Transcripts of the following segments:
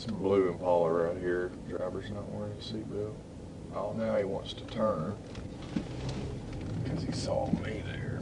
It's blue Impala right here. Driver's not wearing a seatbelt. Oh, now he wants to turn because he saw me there.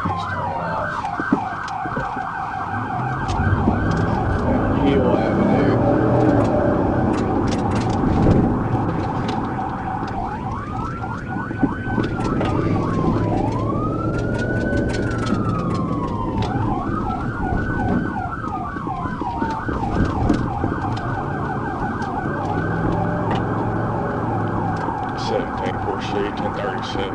He's turning off. Hill Avenue. Porsche 1037.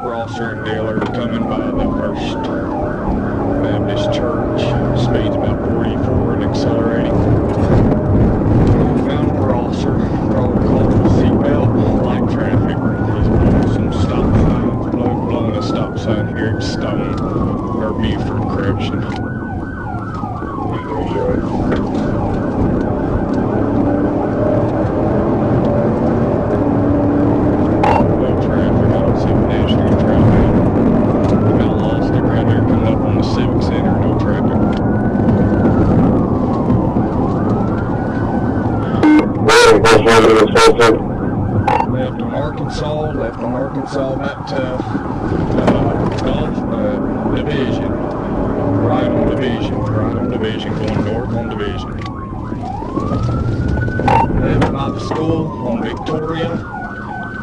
Rosser and Dale are coming by the First Baptist Church. Speed's about 44 and accelerating. Found Rosser. Probably called for seatbelt. Light traffic. He's blowing some stop signs. Blowing a stop sign here at Stone or Buford Correction. Left on Arkansas, back to Division. Right on Division, going north on Division. Left by the school on Victoria.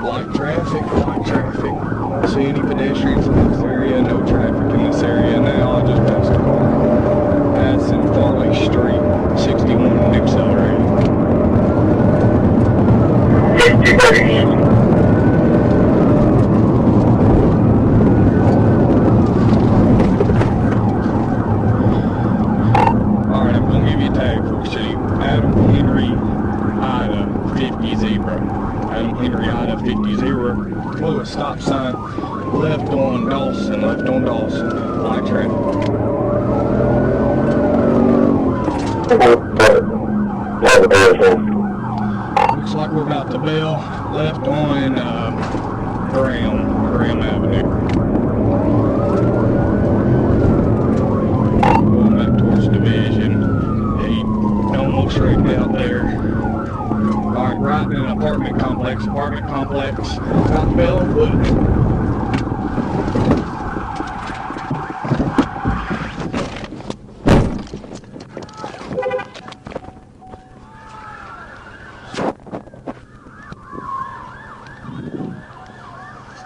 Light traffic. Don't see any pedestrians in this area, no traffic in this area now. I just passed a car. Passing Farley Street, 61 and accelerating. Blew a stop sign left on Dawson, light traffic. Looks like we're about to bail, left on Graham Avenue. Going back towards Division. He almost wrecked out there. Alright, right in an apartment complex. About to bail on foot.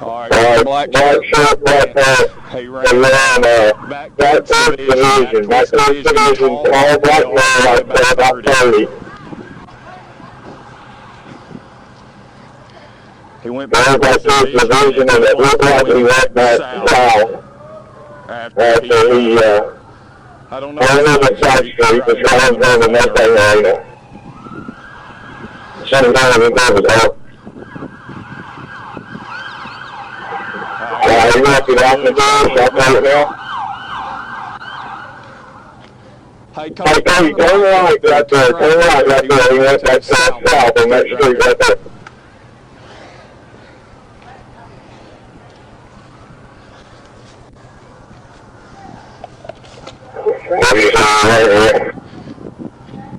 Alright, black shirt, black hat. Hey, right back towards Division, all black men, about 30. He went back to Division and it looked like he went back south after he, I don't know what side street, but I was going to that thing later. Shut him down and it was out. You want to get off the door, stop right now? Hey, Cody, turn right right there, he went back south on that street right there.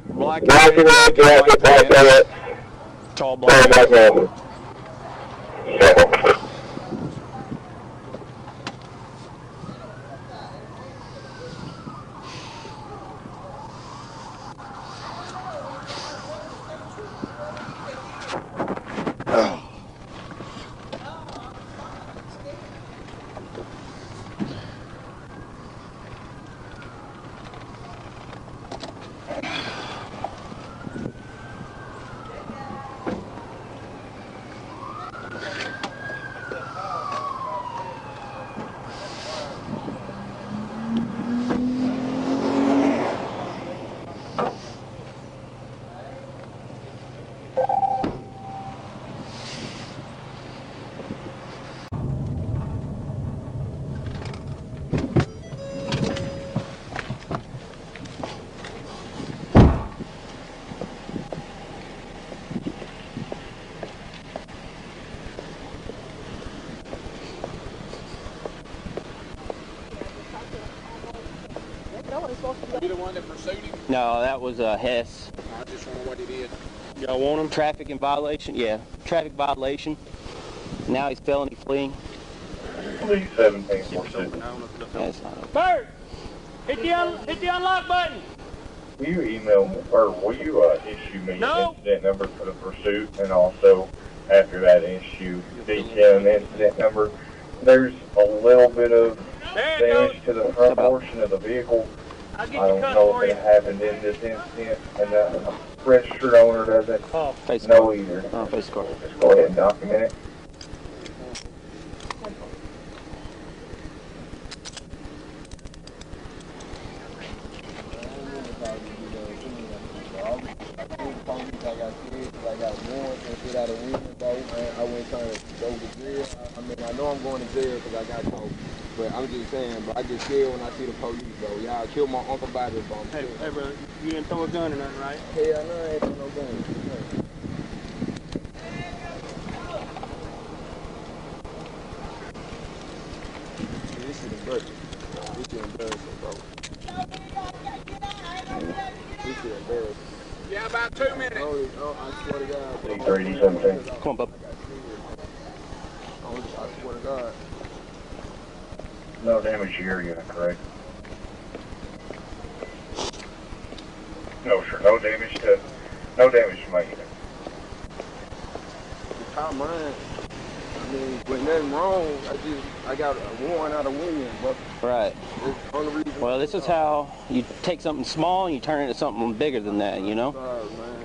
Black and red, tall black. You the one that pursued him? No, that was Hess. I just wonder what he did. Y'all want him? Traffic in violation? Yeah, traffic violation. Now he's felony fleeing. Police 1746. That's not Bird, hit the unlock button. Will you email me, or will you issue me No. an incident number for the pursuit, and also after that issue detail and incident number? There's a little bit of damage to the front portion of the vehicle. I'll I get don't your cut know for if you. it happened in this incident, and the registered owner doesn't face know car. either. Oh, face car. Just go ahead and document it. I went trying to go to jail. I mean, I know I'm going to jail because I got caught. But I'm just saying, bro, I get scared when I see the police, bro. Y'all killed my uncle Bobby, bro. Hey, brother, you didn't throw a gun or nothing, right? Hell no, I ain't throw no gun. This is embarrassing. This is embarrassing, bro. This is embarrassing. Yeah, about 2 minutes. Oh, I swear to God. Bro. 317. Come on, bub. I swear to God. No damage to your unit, correct? No, sir. No damage to my unit. The top mine. I mean, but nothing wrong. I got a warrant out of William, but Right. it's the only reason. Well, this is how you take something small and you turn it into something bigger than that, you know? Sorry, man.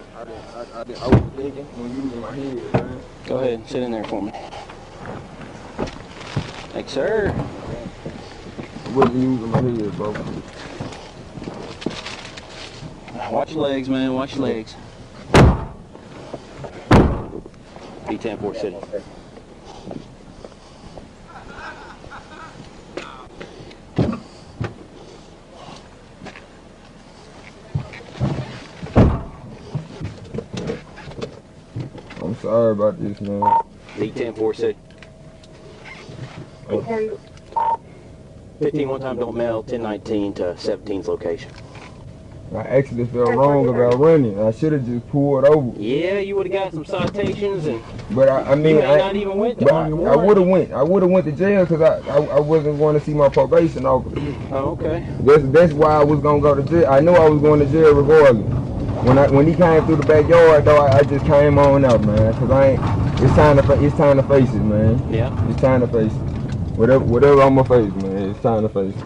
I was thinking when using my head, man. Go ahead and sit in there for me. Thanks, sir. I wasn't using my head, bro. Watch your legs, man. Watch your legs. B-10-4 City. I'm sorry about this, man. B-10-4 City. 15 one time don't mail, 1019 to 17's location. I actually felt wrong about running. I should have just pulled over. Yeah, you would have got some citations and But I mean, you may not even went but on your I warrant. would have went to jail because I wasn't going to see my probation officer. Oh, okay. That's why I was gonna go to jail. I knew I was going to jail regardless. When he came through the backyard though, I just came on out, man. Cause it's time to face it, man. Yeah. It's time to face it. Whatever I'm gonna face, man. It's time to face it.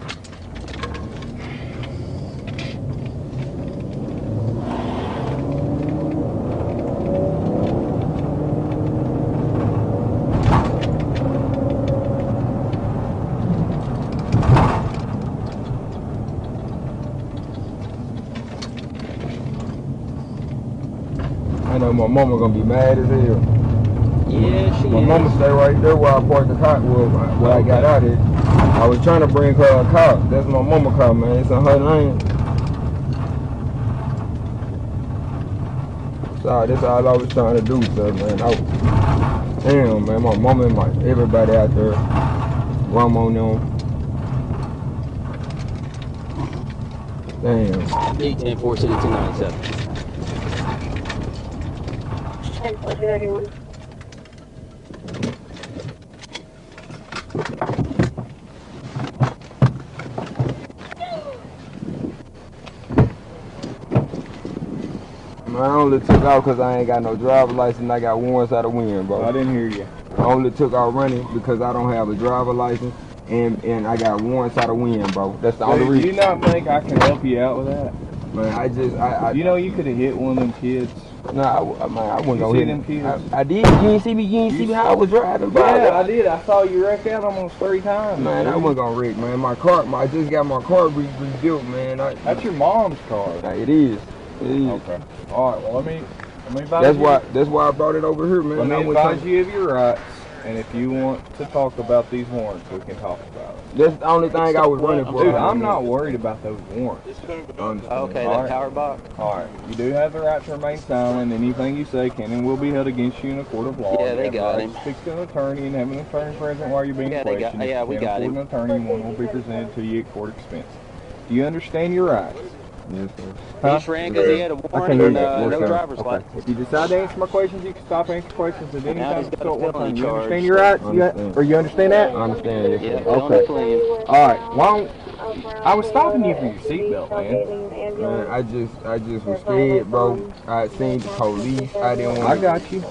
I know my mama gonna be mad as hell. Yeah, she My is. mama stay right there where I parked the car. Where I got out of. I was trying to bring her a car. That's my mama car, man. It's on her lane. Sorry, that's all I was trying to do, sir, man. Damn, man. My mama and everybody out there. Grandma on them. Damn. B-10-4 City 297. I only took out because I ain't got no driver license. I got warrants out of wind, bro. I didn't hear you. I only took out running because I don't have a driver license and I got warrants out of wind, bro. That's the only Do reason. you not think I can help you out with that? Man, I You know you could have hit one of them kids. Nah, I wasn't You gonna see hit them him. kids? I did. You ain't see me how I was driving, bro. Yeah, I did. I saw you wreck out almost 3 times. Man, I wasn't gonna wreck, man. I just got my car rebuilt, man. That's your mom's car. It is. It is. Okay. All right. Well, let me advise you. That's why I brought it over here, man. Let me I went advise to- you of your rights, and if you want to talk about these warrants, we can talk about it. That's the only thing I was running for. Dude, I'm not worried about those warrants. Okay, All that right. power box. All right. You do have the right to remain silent. Anything you say can and will be held against you in a court of law. Yeah, You they have the got right him. to speak to an attorney and have an attorney present while you're being Yeah, they got- questioned. yeah, we If you got can't him. afford an attorney, one will be presented to you at court expense. Do you understand your rights? Yes, sir. He just ran because he had a I warrant can hear and you. Yes, no sir. driver's Okay. license. If you decide to answer my questions, you can stop answering questions at any Now time. he's got So a at one felony time. You charge, understand so- your rights? Understand. Or you understand that? I understand. Yes, Yeah, sir. felony Okay. fleeing. Alright, why don't... I was stopping you for your seatbelt, man. Man, I just was scared, bro. I seen the police. I didn't want. I got you.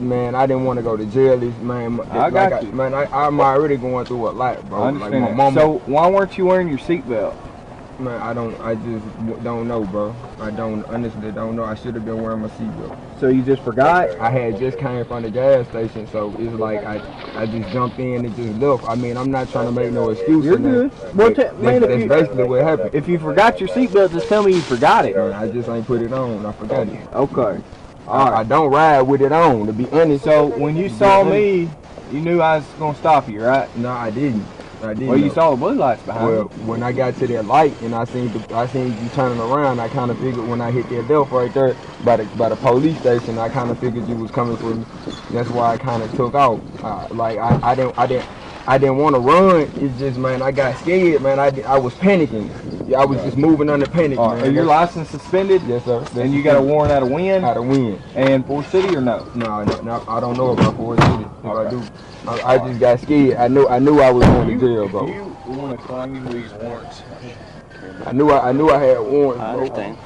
Man, I didn't want to go to jail. This man, I got you. Man, I'm already going through a lot, bro. I understand like that. my mama. So why weren't you wearing your seatbelt? Man, I just don't know, bro. I honestly don't know. I should have been wearing my seatbelt. So you just forgot? I had just came from the gas station, so it's like I just jumped in and just left. I mean, I'm not trying to make no excuse. You're or nothing, good. Well, but man, that's basically what happened. if you forgot your seatbelt, just tell me you forgot it. Man, I just ain't put it on. I forgot it. Okay. I don't ride with it on, to be honest. So when you saw me, you knew I was gonna stop you, right? No, I didn't. Well, you saw the blue lights behind Well, me. when I got to that light and I seen you turning around, I kind of figured when I hit that left right there by the police station, I kind of figured you was coming for me. That's why I kind of took off. I didn't want to run. It's just, man, I got scared, man. I was panicking. I was just moving under panic, man. Are your license suspended? Yes, sir. And you got a warrant out of Wynn? Out of Wynn. And Forest City or no? No, I don't know about Forest City. If I Okay. do, I just got scared. I knew I was going to jail, bro. You want to claim these warrants? I knew I had warrants, I bro. understand.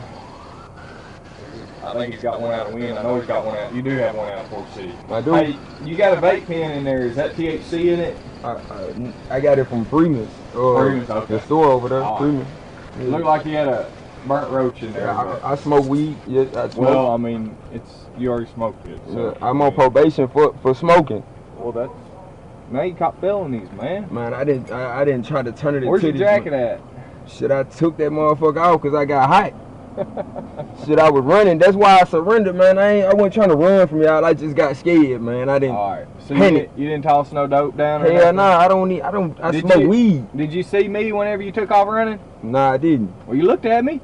I think he's got one out of Wynn. I know he's got one out. You do have one out of Forest City. I do. Hey, you got a vape pen in there. Is that THC in it? I got it from Freeman's. Freeman's, okay. The store over there, All right. Freeman's. It looked like you had a burnt roach in there. Yeah, I smoke weed. Yes, I smoke. Well, I mean, you already smoked it. So, I'm on probation for smoking. Well, that's... Now you caught felonies, man. Man, I didn't try to turn it Where's into your jacket at? Shit, I took that motherfucker off because I got hot. Shit, I was running. That's why I surrendered, man. I wasn't trying to run from y'all. I just got scared, man. I didn't. All right. So panic. you didn't toss no dope down or Hell nothing? nah, I Did smoke you- weed. Did you see me whenever you took off running? Nah, I didn't. Well, you looked at me.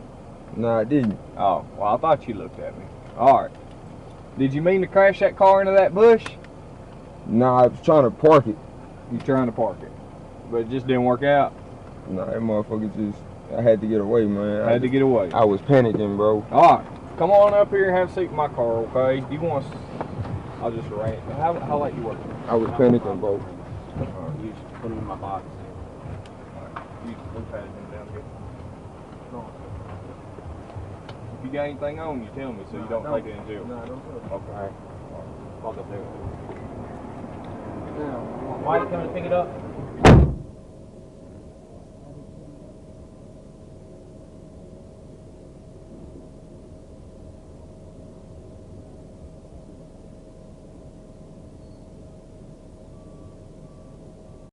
Nah, I didn't. Oh, well, I thought you looked at me. All right. Did you mean to crash that car into that bush? Nah, I was trying to park it. You trying to park it, but it just didn't work out. Nah, that motherfucker just. I had to get away, man. I had to get away. I was panicking, bro. All right. Come on up here and have a seat in my car, okay? You want? I'll just arrange. How late you working? I was panicking, bro. You just put them in my box. You look at it down here. If you got anything on, you tell me so you don't take it in jail. Nah, don't Okay. All right. I'll go there. Now, Why are you coming to pick it up?